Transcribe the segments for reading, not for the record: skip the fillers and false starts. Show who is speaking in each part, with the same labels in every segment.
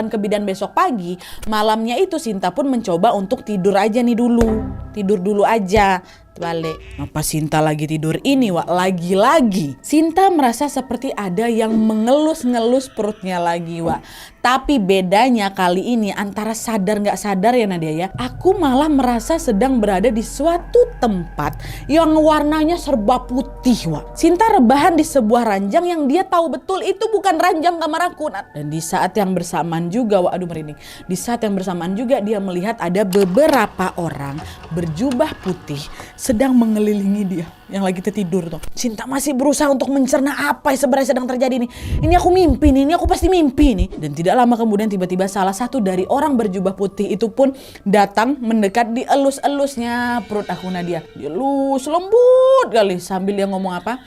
Speaker 1: ke bidan besok pagi, malamnya itu Sinta pun mencoba untuk tidur aja nih dulu. Tidur dulu aja. Balik. Apa Sinta lagi tidur ini, Wak? Lagi-lagi Sinta merasa seperti ada yang mengelus-ngelus perutnya lagi, Wak. Tapi bedanya kali ini antara sadar gak sadar ya Nadia ya, aku malah merasa sedang berada di suatu tempat yang warnanya serba putih, Wak. Sinta rebahan di sebuah ranjang yang dia tahu betul itu bukan ranjang kamar aku. Dan di saat yang bersamaan juga, Wak, aduh merinding. Di saat yang bersamaan juga dia melihat ada beberapa orang berjubah putih sedang mengelilingi dia yang lagi tertidur tuh. Sinta masih berusaha untuk mencerna apa yang sebenarnya sedang terjadi nih. Ini aku mimpi nih, ini aku pasti mimpi nih. Dan tidak lama kemudian tiba-tiba salah satu dari orang berjubah putih itu pun datang mendekat di elus-elusnya perut aku Nadia. Dia elus lembut kali sambil dia ngomong apa?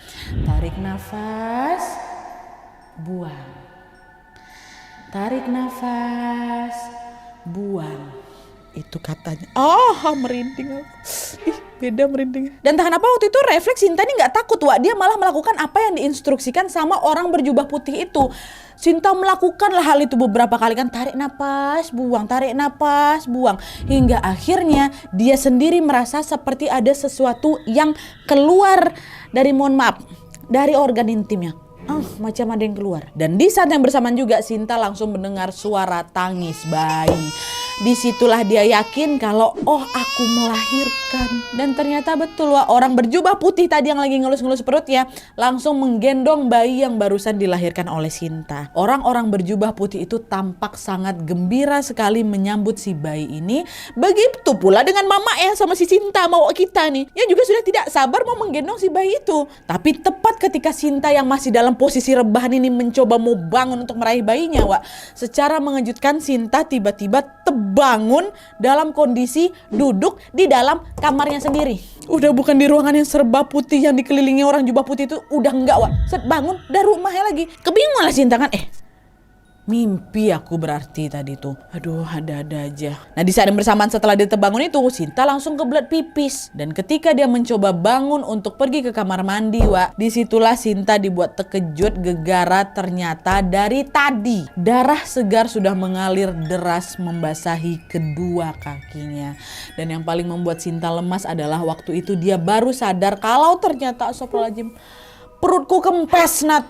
Speaker 1: Tarik nafas, buang. Tarik nafas, buang. Itu katanya. Merinding aku. Ih, beda merinding. Dan tahan apa waktu itu refleks Sinta ini gak takut, Wak. Dia malah melakukan apa yang diinstruksikan sama orang berjubah putih itu. Sinta melakukanlah hal itu beberapa kali kan. Tarik napas, buang. Tarik napas, buang. Hingga akhirnya dia sendiri merasa seperti ada sesuatu yang keluar dari, mohon maaf, dari organ intimnya. Macam ada yang keluar. Dan di saat yang bersamaan juga Sinta langsung mendengar suara tangis bayi. Disitulah dia yakin kalau aku melahirkan. Dan ternyata betul, Wak, orang berjubah putih tadi yang lagi ngelus-ngelus perutnya langsung menggendong bayi yang barusan dilahirkan oleh Sinta. Orang-orang berjubah putih itu tampak sangat gembira sekali menyambut si bayi ini. Begitu pula dengan mama ya sama si Sinta mau kita nih, yang juga sudah tidak sabar mau menggendong si bayi itu. Tapi tepat ketika Sinta yang masih dalam posisi rebahan ini mencoba mau bangun untuk meraih bayinya, Wak, secara mengejutkan Sinta tiba-tiba bangun dalam kondisi duduk di dalam kamarnya sendiri. Udah bukan di ruangan yang serba putih yang dikelilingi orang jubah putih itu, udah enggak, Wak. Bangun dari rumahnya lagi. Kebingungan lah Sinta kan, mimpi aku berarti tadi tuh. Aduh, ada-ada aja. Nah, di saat yang bersamaan setelah dia terbangun itu, Sinta langsung kebelet pipis. Dan ketika dia mencoba bangun untuk pergi ke kamar mandi, Wak, disitulah Sinta dibuat terkejut gegara. Ternyata dari tadi darah segar sudah mengalir deras membasahi kedua kakinya. Dan yang paling membuat Sinta lemas adalah waktu itu dia baru sadar kalau ternyata, astagfirullahaladzim, perutku kempes, Nat.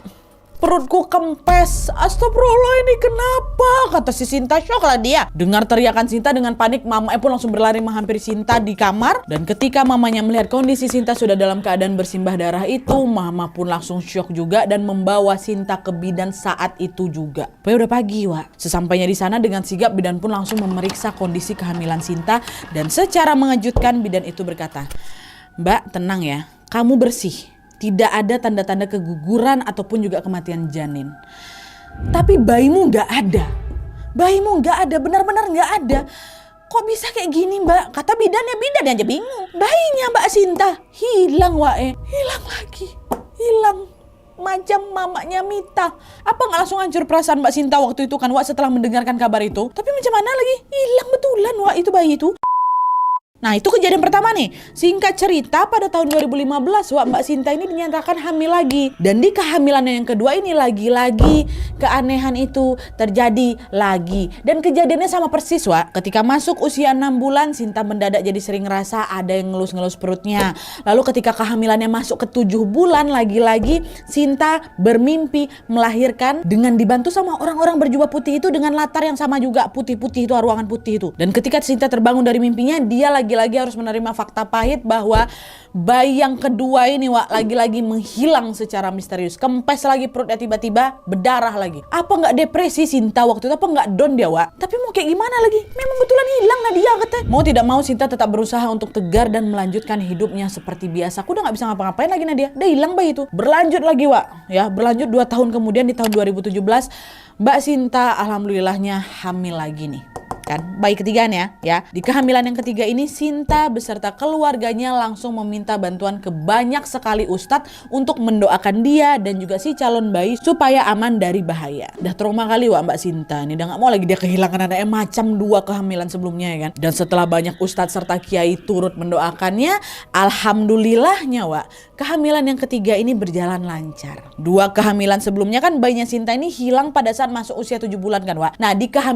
Speaker 1: Perutku kempes. Astagfirullah, ini kenapa? Kata si Sinta, shock lah dia. Dengar teriakan Sinta dengan panik, mamanya pun langsung berlari menghampiri Sinta di kamar. Dan ketika mamanya melihat kondisi Sinta sudah dalam keadaan bersimbah darah itu, mama pun langsung shock juga dan membawa Sinta ke bidan saat itu juga. Pokoknya udah pagi, Wak. Sesampainya di sana dengan sigap, bidan pun langsung memeriksa kondisi kehamilan Sinta. Dan secara mengejutkan bidan itu berkata, "Mbak, tenang ya, kamu bersih. Tidak ada tanda-tanda keguguran ataupun juga kematian janin. Tapi bayimu gak ada. Bayimu gak ada, benar-benar gak ada. Kok bisa kayak gini, Mbak?" Kata bidan aja bingung. Bayinya Mbak Sinta hilang, Wak. Hilang lagi. Hilang. Macam mamanya Mita. Apa gak langsung hancur perasaan Mbak Sinta waktu itu kan, Wak, setelah mendengarkan kabar itu? Tapi macam mana lagi? Hilang betulan, Wak, itu bayi itu. Nah, itu kejadian pertama nih. Singkat cerita, pada tahun 2015, Wak, Mbak Sinta ini dinyatakan hamil lagi. Dan di kehamilannya yang kedua ini lagi-lagi keanehan itu terjadi lagi. Dan kejadiannya sama persis, Wak. Ketika masuk usia 6 bulan, Sinta mendadak jadi sering ngerasa ada yang ngelus-ngelus perutnya. Lalu ketika kehamilannya masuk ke 7 bulan, lagi-lagi Sinta bermimpi melahirkan dengan dibantu sama orang-orang berjubah putih itu dengan latar yang sama juga, putih-putih itu, ruangan putih itu. Dan ketika Sinta terbangun dari mimpinya, dia lagi harus menerima fakta pahit bahwa bayi yang kedua ini, Wak, lagi-lagi menghilang secara misterius. Kempes lagi perutnya, tiba-tiba berdarah lagi. Apa nggak depresi Sinta waktu itu? Apa nggak down dia, Wak? Tapi mau kayak gimana lagi? Memang betulan hilang Nadia, katanya. Mau tidak mau Sinta tetap berusaha untuk tegar dan melanjutkan hidupnya seperti biasa. Aku udah nggak bisa ngapa-ngapain lagi, Nadia. Udah hilang bayi itu. Berlanjut lagi, Wak. Ya, berlanjut 2 tahun kemudian di tahun 2017, Mbak Sinta alhamdulillahnya hamil lagi nih. kan, bayi ketiganya ya. Di kehamilan yang ketiga ini Sinta beserta keluarganya langsung meminta bantuan ke banyak sekali ustadz untuk mendoakan dia dan juga si calon bayi supaya aman dari bahaya. Udah trauma kali Mbak Sinta nih, udah gak mau lagi dia kehilangan anaknya macam 2 kehamilan sebelumnya ya kan. Dan setelah banyak ustadz serta kiai turut mendoakannya, alhamdulillahnya kehamilan yang ketiga ini berjalan lancar. 2 kehamilan sebelumnya kan bayinya Sinta ini hilang pada saat masuk usia 7 bulan kan Nah di kehamilan